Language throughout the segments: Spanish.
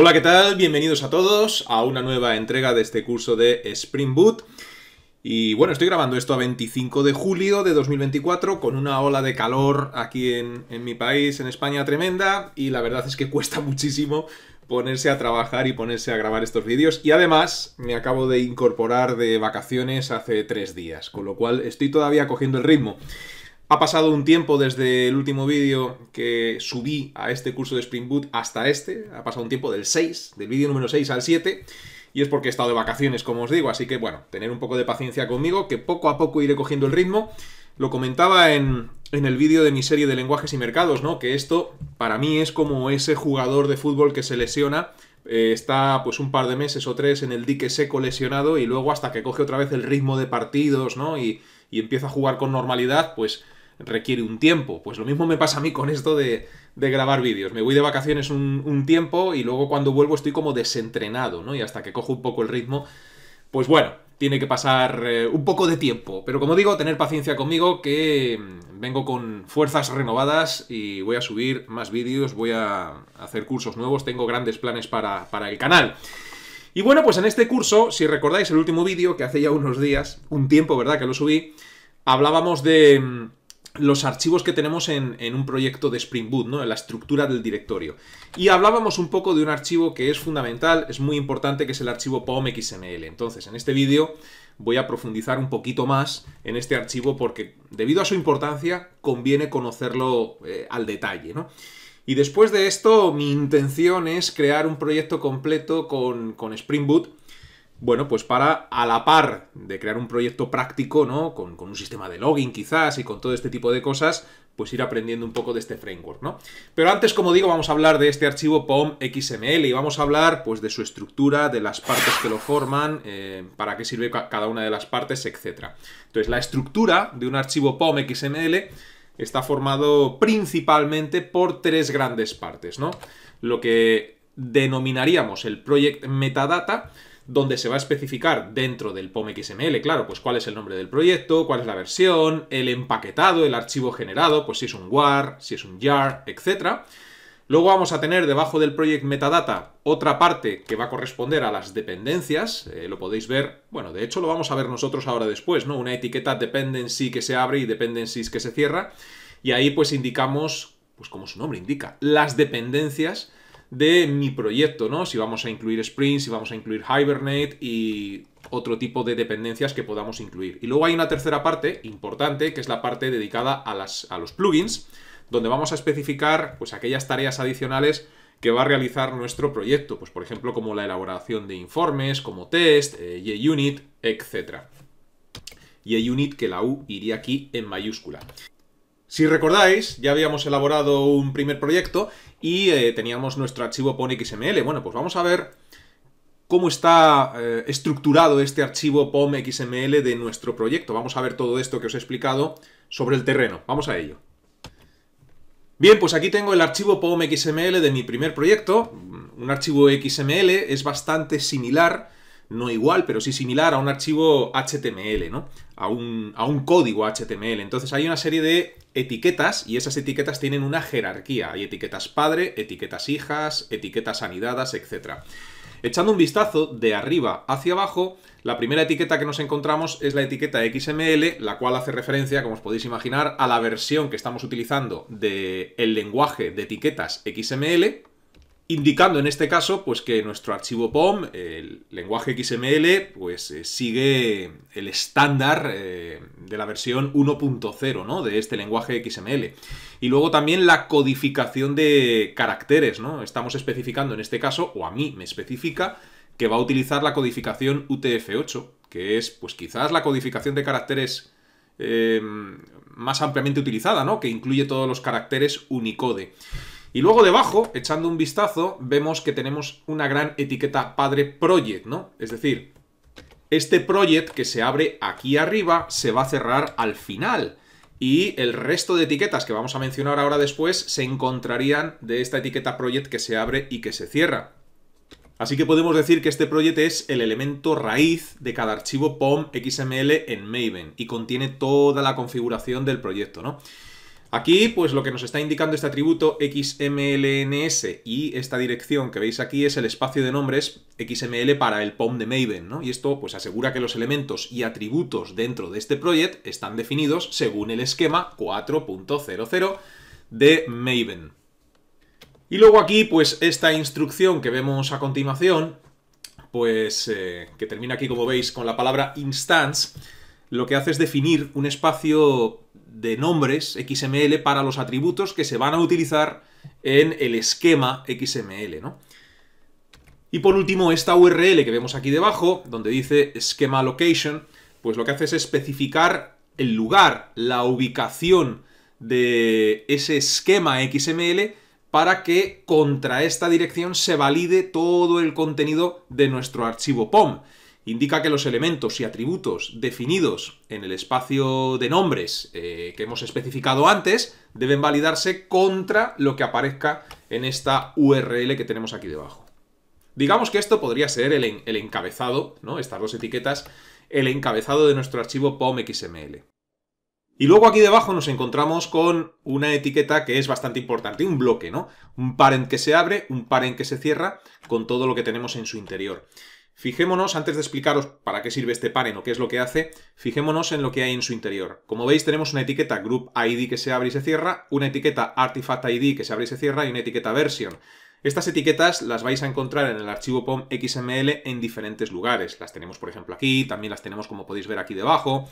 Hola, ¿qué tal? Bienvenidos a todos a una nueva entrega de este curso de Spring Boot. Y bueno, estoy grabando esto a 25 de julio de 2024 con una ola de calor aquí en mi país, en España, tremenda. Y la verdad es que cuesta muchísimo ponerse a trabajar y ponerse a grabar estos vídeos. Y además me acabo de incorporar de vacaciones hace 3 días, con lo cual estoy todavía cogiendo el ritmo. Ha pasado un tiempo desde el último vídeo que subí a este curso de Spring Boot hasta este. Ha pasado un tiempo del vídeo número 6 al 7. Y es porque he estado de vacaciones, como os digo. Así que, bueno, tener un poco de paciencia conmigo, que poco a poco iré cogiendo el ritmo. Lo comentaba en el vídeo de mi serie de lenguajes y mercados, ¿no? Que esto, para mí, es como ese jugador de fútbol que se lesiona. Está pues un par de meses o 3 en el dique seco lesionado y luego hasta que coge otra vez el ritmo de partidos, ¿no? Y empieza a jugar con normalidad, pues requiere un tiempo. Pues lo mismo me pasa a mí con esto de grabar vídeos. Me voy de vacaciones un tiempo y luego cuando vuelvo estoy como desentrenado, ¿no? Y hasta que cojo un poco el ritmo, pues bueno, tiene que pasar un poco de tiempo. Pero como digo, tener paciencia conmigo, que vengo con fuerzas renovadas y voy a subir más vídeos, voy a hacer cursos nuevos, tengo grandes planes para el canal. Y bueno, pues en este curso, si recordáis el último vídeo, que hace ya unos días, un tiempo, ¿verdad?, que lo subí, hablábamos de los archivos que tenemos en un proyecto de Spring Boot, ¿no? En la estructura del directorio. Y hablábamos un poco de un archivo que es fundamental, es muy importante, que es el archivo POM.xml. Entonces, en este vídeo voy a profundizar un poquito más en este archivo porque, debido a su importancia, conviene conocerlo al detalle, ¿no? Y después de esto, mi intención es crear un proyecto completo con Spring Boot. Bueno, pues para, a la par de crear un proyecto práctico, ¿no? Con un sistema de login quizás y con todo este tipo de cosas, pues ir aprendiendo un poco de este framework, ¿no? Pero antes, como digo, vamos a hablar de este archivo POM.xml y vamos a hablar, pues, de su estructura, de las partes que lo forman, para qué sirve cada una de las partes, etc. Entonces, la estructura de un archivo POM.xml está formado principalmente por 3 grandes partes, ¿no? Lo que denominaríamos el project metadata, donde se va a especificar dentro del POM.xml, claro, pues cuál es el nombre del proyecto, cuál es la versión, el empaquetado, el archivo generado, pues si es un WAR, si es un JAR, etc. Luego vamos a tener debajo del project metadata otra parte que va a corresponder a las dependencias, lo podéis ver, bueno, de hecho lo vamos a ver nosotros ahora después, ¿no? Una etiqueta dependency que se abre y dependencies que se cierra, y ahí pues indicamos, pues como su nombre indica, las dependencias de mi proyecto, ¿no? Si vamos a incluir Spring, si vamos a incluir Hibernate y otro tipo de dependencias que podamos incluir. Y luego hay una tercera parte importante, que es la parte dedicada a los plugins, donde vamos a especificar, pues, aquellas tareas adicionales que va a realizar nuestro proyecto, pues por ejemplo como la elaboración de informes, como test, JUnit, etc. JUnit, que la U iría aquí en mayúscula. Si recordáis, ya habíamos elaborado un primer proyecto y teníamos nuestro archivo POM.xml. Bueno, pues vamos a ver cómo está estructurado este archivo POM.xml de nuestro proyecto. Vamos a ver todo esto que os he explicado sobre el terreno. Vamos a ello. Bien, pues aquí tengo el archivo POM.xml de mi primer proyecto. Un archivo XML es bastante similar, no igual, pero sí similar a un archivo HTML, ¿no? A un código HTML. Entonces hay una serie de etiquetas y esas etiquetas tienen una jerarquía. Hay etiquetas padre, etiquetas hijas, etiquetas anidadas, etc. Echando un vistazo de arriba hacia abajo, la primera etiqueta que nos encontramos es la etiqueta XML, la cual hace referencia, como os podéis imaginar, a la versión que estamos utilizando del lenguaje de etiquetas XML, indicando en este caso pues que nuestro archivo POM, el lenguaje XML, pues sigue el estándar de la versión 1.0, ¿no? De este lenguaje XML. Y luego también la codificación de caracteres, ¿no? Estamos especificando en este caso, o a mí me especifica, que va a utilizar la codificación UTF-8, que es pues quizás la codificación de caracteres más ampliamente utilizada, ¿no? Que incluye todos los caracteres Unicode. Y luego debajo, echando un vistazo, vemos que tenemos una gran etiqueta padre project, ¿no? Es decir, este project que se abre aquí arriba se va a cerrar al final. Y el resto de etiquetas que vamos a mencionar ahora después se encontrarían de esta etiqueta project que se abre y que se cierra. Así que podemos decir que este project es el elemento raíz de cada archivo POM.xml en Maven y contiene toda la configuración del proyecto, ¿no? Aquí, pues lo que nos está indicando este atributo XMLNS y esta dirección que veis aquí es el espacio de nombres XML para el POM de Maven, ¿no? Y esto pues asegura que los elementos y atributos dentro de este project están definidos según el esquema 4.00 de Maven. Y luego aquí, pues esta instrucción que vemos a continuación, pues que termina aquí, como veis, con la palabra instance, lo que hace es definir un espacio de nombres XML para los atributos que se van a utilizar en el esquema XML, ¿no? Y por último, esta URL que vemos aquí debajo, donde dice schema location, pues lo que hace es especificar el lugar, la ubicación de ese esquema XML para que contra esta dirección se valide todo el contenido de nuestro archivo POM. Indica que los elementos y atributos definidos en el espacio de nombres que hemos especificado antes deben validarse contra lo que aparezca en esta URL que tenemos aquí debajo. Digamos que esto podría ser el encabezado, ¿no? Estas dos etiquetas, el encabezado de nuestro archivo POM XML. Y luego aquí debajo nos encontramos con una etiqueta que es bastante importante, un bloque, ¿no? Un parent que se abre, un parent que se cierra, con todo lo que tenemos en su interior. Fijémonos, antes de explicaros para qué sirve este parent o qué es lo que hace, fijémonos en lo que hay en su interior. Como veis, tenemos una etiqueta group ID que se abre y se cierra, una etiqueta artifact ID que se abre y se cierra y una etiqueta version. Estas etiquetas las vais a encontrar en el archivo POM XML en diferentes lugares. Las tenemos, por ejemplo, aquí, también las tenemos, como podéis ver, aquí debajo.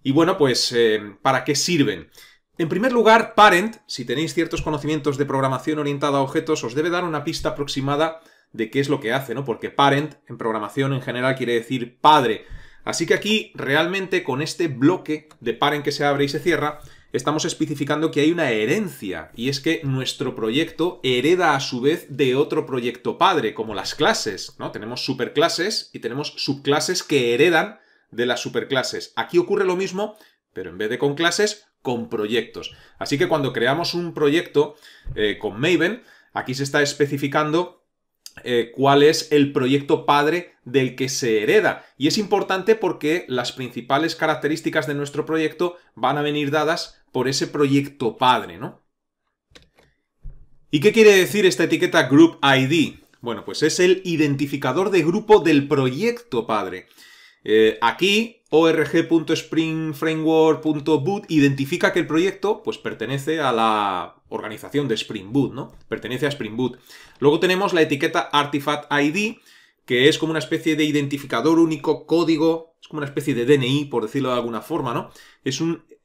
Y bueno, pues, ¿para qué sirven? En primer lugar, parent, si tenéis ciertos conocimientos de programación orientada a objetos, os debe dar una pista aproximada de qué es lo que hace, ¿no? Porque parent en programación en general quiere decir padre. Así que aquí realmente con este bloque de parent que se abre y se cierra estamos especificando que hay una herencia, y es que nuestro proyecto hereda a su vez de otro proyecto padre, como las clases, ¿no? Tenemos superclases y tenemos subclases que heredan de las superclases. Aquí ocurre lo mismo, pero en vez de con clases, con proyectos. Así que cuando creamos un proyecto con Maven, aquí se está especificando cuál es el proyecto padre del que se hereda. Y es importante porque las principales características de nuestro proyecto van a venir dadas por ese proyecto padre, ¿no? ¿Y qué quiere decir esta etiqueta Group ID? Bueno, pues es el identificador de grupo del proyecto padre. Aquí, org.springframework.boot identifica que el proyecto pues, pertenece a la organización de Spring Boot, ¿no? Pertenece a Spring Boot. Luego tenemos la etiqueta Artifact ID, que es como una especie de identificador único, código, es como una especie de DNI, por decirlo de alguna forma, ¿no? Es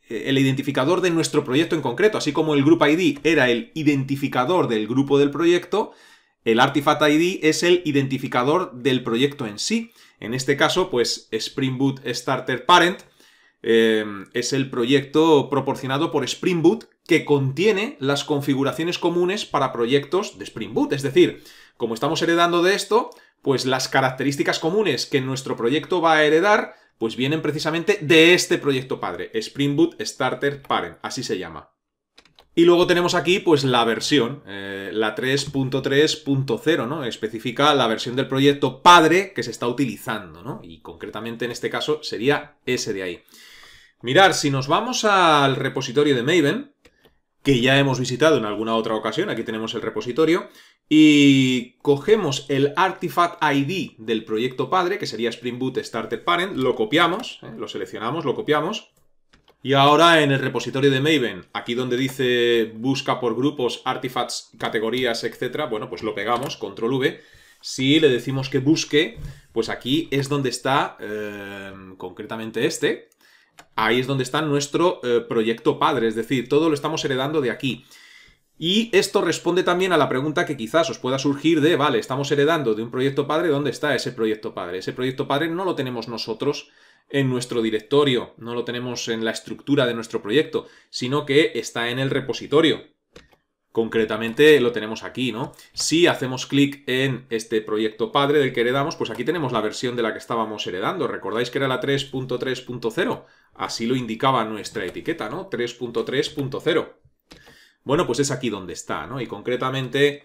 el identificador de nuestro proyecto en concreto, así como el Group ID era el identificador del grupo del proyecto, el Artifact ID es el identificador del proyecto en sí. En este caso, pues Spring Boot Starter Parent es el proyecto proporcionado por Spring Boot que contiene las configuraciones comunes para proyectos de Spring Boot. Es decir, como estamos heredando de esto, pues las características comunes que nuestro proyecto va a heredar, pues vienen precisamente de este proyecto padre, Spring Boot Starter Parent, así se llama. Y luego tenemos aquí pues la versión, la 3.3.0, ¿no? Especifica la versión del proyecto padre que se está utilizando, ¿no? Y concretamente en este caso sería ese de ahí. Mirad, si nos vamos al repositorio de Maven, que ya hemos visitado en alguna otra ocasión, aquí tenemos el repositorio, y cogemos el Artifact ID del proyecto padre, que sería Spring Boot Starter Parent, lo copiamos, lo seleccionamos, lo copiamos. Y ahora en el repositorio de Maven, aquí donde dice busca por grupos, artifacts, categorías, etc., bueno, pues lo pegamos, control V. Si le decimos que busque, pues aquí es donde está concretamente este. Ahí es donde está nuestro proyecto padre, es decir, todo lo estamos heredando de aquí. Y esto responde también a la pregunta que quizás os pueda surgir de, vale, estamos heredando de un proyecto padre, ¿dónde está ese proyecto padre? Ese proyecto padre no lo tenemos nosotros en nuestro directorio, no lo tenemos en la estructura de nuestro proyecto, sino que está en el repositorio. Concretamente lo tenemos aquí, ¿no? Si hacemos clic en este proyecto padre del que heredamos, pues aquí tenemos la versión de la que estábamos heredando. ¿Recordáis que era la 3.3.0? Así lo indicaba nuestra etiqueta, ¿no? 3.3.0. Bueno, pues es aquí donde está, ¿no? Y concretamente,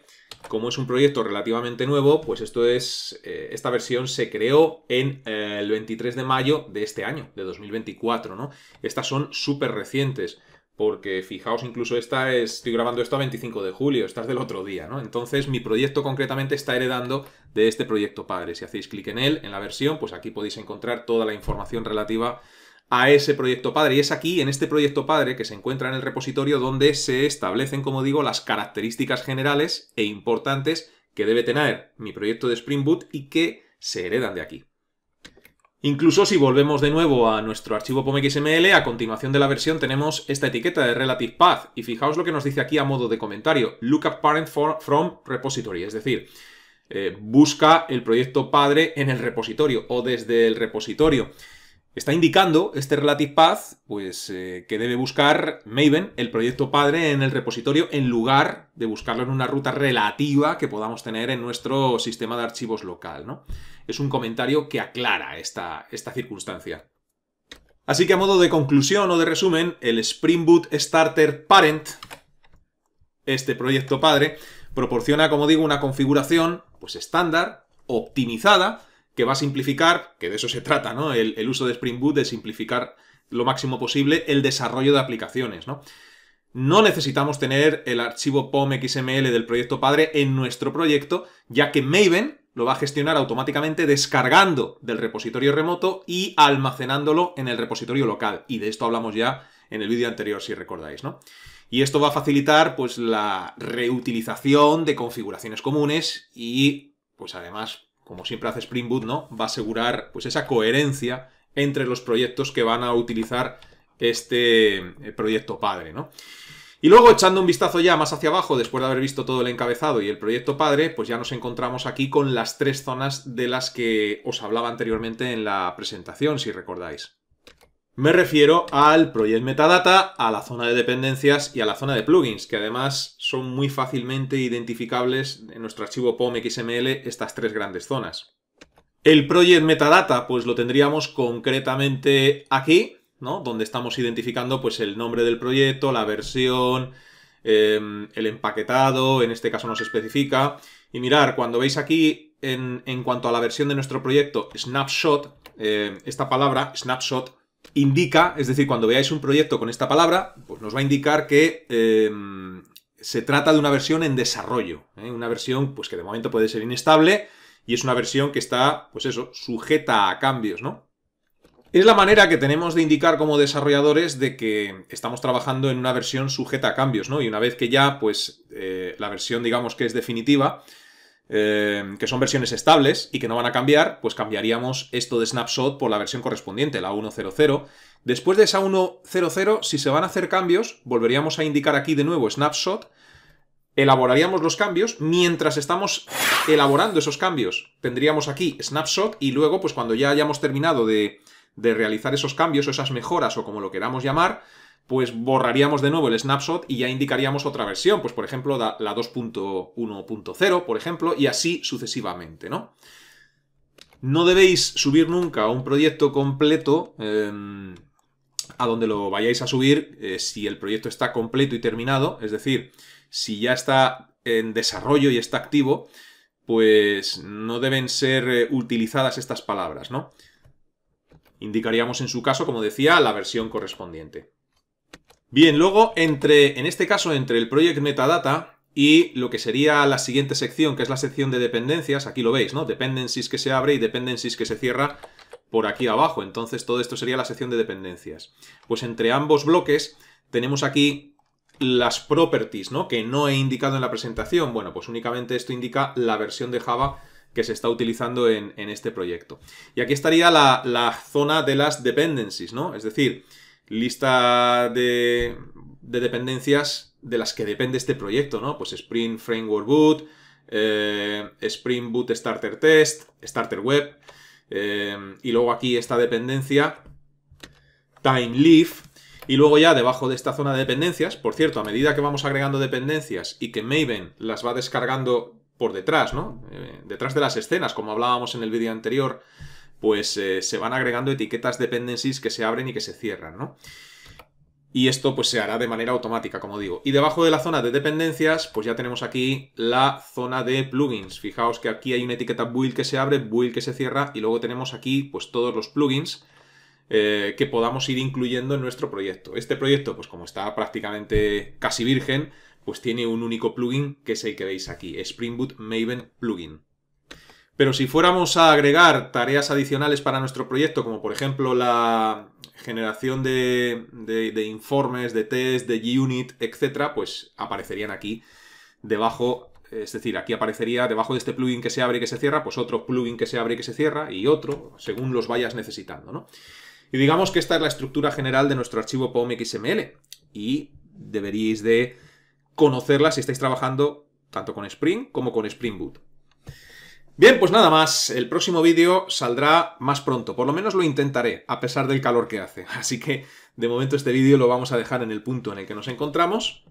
como es un proyecto relativamente nuevo, pues esta versión se creó en el 23 de mayo de este año, de 2024, ¿no? Estas son súper recientes. porque fijaos, incluso estoy grabando esto a 25 de julio, esta es del otro día, ¿no? Entonces mi proyecto concretamente está heredando de este proyecto padre. Si hacéis clic en él, en la versión, pues aquí podéis encontrar toda la información relativa a ese proyecto padre. Y es aquí, en este proyecto padre, que se encuentra en el repositorio, donde se establecen, como digo, las características generales e importantes que debe tener mi proyecto de Spring Boot y que se heredan de aquí. Incluso si volvemos de nuevo a nuestro archivo POM.xml, a continuación de la versión tenemos esta etiqueta de Relative Path. Y fijaos lo que nos dice aquí a modo de comentario. Lookup parent from repository. Es decir, busca el proyecto padre en el repositorio o desde el repositorio. Está indicando este Relative Path, pues, que debe buscar Maven, el proyecto padre, en el repositorio, en lugar de buscarlo en una ruta relativa que podamos tener en nuestro sistema de archivos local, ¿no? Es un comentario que aclara esta circunstancia. Así que a modo de conclusión o de resumen, el Spring Boot Starter Parent, este proyecto padre, proporciona, como digo, una configuración pues estándar, optimizada, que va a simplificar, que de eso se trata, ¿no? El uso de Spring Boot, de simplificar lo máximo posible el desarrollo de aplicaciones, ¿no? No necesitamos tener el archivo POM.xml del proyecto padre en nuestro proyecto, ya que Maven lo va a gestionar automáticamente descargando del repositorio remoto y almacenándolo en el repositorio local. Y de esto hablamos ya en el vídeo anterior, si recordáis, ¿no? Y esto va a facilitar, pues, la reutilización de configuraciones comunes y, pues, además, como siempre hace Spring Boot, ¿no? Va a asegurar, pues, esa coherencia entre los proyectos que van a utilizar este proyecto padre, ¿no? Y luego, echando un vistazo ya más hacia abajo, después de haber visto todo el encabezado y el proyecto padre, pues ya nos encontramos aquí con las tres zonas de las que os hablaba anteriormente en la presentación, si recordáis. Me refiero al Project Metadata, a la zona de dependencias y a la zona de plugins, que además son muy fácilmente identificables en nuestro archivo POM.xml estas tres grandes zonas. El Project Metadata, pues lo tendríamos concretamente aquí, ¿no? Donde estamos identificando pues el nombre del proyecto, la versión, el empaquetado, en este caso nos especifica. Y mirar, cuando veis aquí, en cuanto a la versión de nuestro proyecto, Snapshot, esta palabra, Snapshot, indica, es decir, cuando veáis un proyecto con esta palabra, pues nos va a indicar que se trata de una versión en desarrollo, una versión pues que de momento puede ser inestable y es una versión que está, pues eso, sujeta a cambios, ¿no? Es la manera que tenemos de indicar como desarrolladores de que estamos trabajando en una versión sujeta a cambios, ¿no? Y una vez que ya, pues, la versión, digamos, que es definitiva, que son versiones estables y que no van a cambiar, pues cambiaríamos esto de Snapshot por la versión correspondiente, la 1.0.0. Después de esa 1.0.0, si se van a hacer cambios, volveríamos a indicar aquí de nuevo Snapshot, elaboraríamos los cambios. Mientras estamos elaborando esos cambios, tendríamos aquí Snapshot y luego, pues cuando ya hayamos terminado de realizar esos cambios o esas mejoras o como lo queramos llamar, pues borraríamos de nuevo el snapshot y ya indicaríamos otra versión, pues por ejemplo la 2.1.0, por ejemplo, y así sucesivamente, ¿no? No debéis subir nunca un proyecto completo a donde lo vayáis a subir si el proyecto está completo y terminado, es decir, si ya está en desarrollo y está activo, pues no deben ser utilizadas estas palabras, ¿no? Indicaríamos en su caso, como decía, la versión correspondiente. Bien, luego, en este caso, entre el Project Metadata y lo que sería la siguiente sección, que es la sección de dependencias, aquí lo veis, ¿no? Dependencies que se abre y dependencies que se cierra por aquí abajo. Entonces, todo esto sería la sección de dependencias. Pues entre ambos bloques tenemos aquí las properties, ¿no? Que no he indicado en la presentación. Bueno, pues únicamente esto indica la versión de Java que se está utilizando en este proyecto. Y aquí estaría la zona de las dependencies, ¿no? Es decir, lista de dependencias de las que depende este proyecto, ¿no? Pues Spring Framework Boot, Spring Boot Starter Test, Starter Web, y luego aquí esta dependencia, Time Leaf, y luego ya debajo de esta zona de dependencias, por cierto, a medida que vamos agregando dependencias y que Maven las va descargando por detrás, ¿no? Detrás de las escenas, como hablábamos en el vídeo anterior, pues se van agregando etiquetas dependencies que se abren y que se cierran, ¿no? Y esto pues se hará de manera automática, como digo. Y debajo de la zona de dependencias, pues ya tenemos aquí la zona de plugins. Fijaos que aquí hay una etiqueta build que se abre, build que se cierra, y luego tenemos aquí pues todos los plugins que podamos ir incluyendo en nuestro proyecto. Este proyecto, pues como está prácticamente casi virgen, pues tiene un único plugin, que es el que veis aquí, Spring Boot Maven Plugin. Pero si fuéramos a agregar tareas adicionales para nuestro proyecto, como por ejemplo la generación de informes, de test, de JUnit, etc., pues aparecerían aquí debajo. Es decir, aquí aparecería debajo de este plugin que se abre y que se cierra, pues otro plugin que se abre y que se cierra y otro, según los vayas necesitando, ¿no? Y digamos que esta es la estructura general de nuestro archivo POM.xml y deberíais de conocerla si estáis trabajando tanto con Spring como con Spring Boot. Bien, pues nada más. El próximo vídeo saldrá más pronto. Por lo menos lo intentaré, a pesar del calor que hace. Así que, de momento, este vídeo lo vamos a dejar en el punto en el que nos encontramos.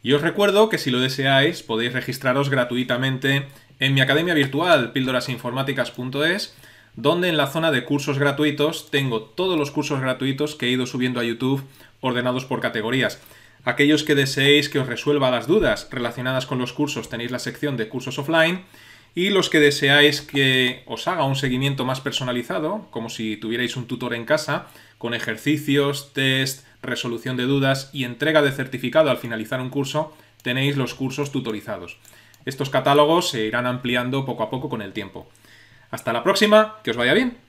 Y os recuerdo que si lo deseáis, podéis registraros gratuitamente en mi academia virtual, pildorasinformáticas.es, donde en la zona de cursos gratuitos tengo todos los cursos gratuitos que he ido subiendo a YouTube ordenados por categorías. Aquellos que deseéis que os resuelva las dudas relacionadas con los cursos tenéis la sección de cursos offline, y los que deseáis que os haga un seguimiento más personalizado, como si tuvierais un tutor en casa, con ejercicios, test, resolución de dudas y entrega de certificado al finalizar un curso, tenéis los cursos tutorizados. Estos catálogos se irán ampliando poco a poco con el tiempo. Hasta la próxima, que os vaya bien.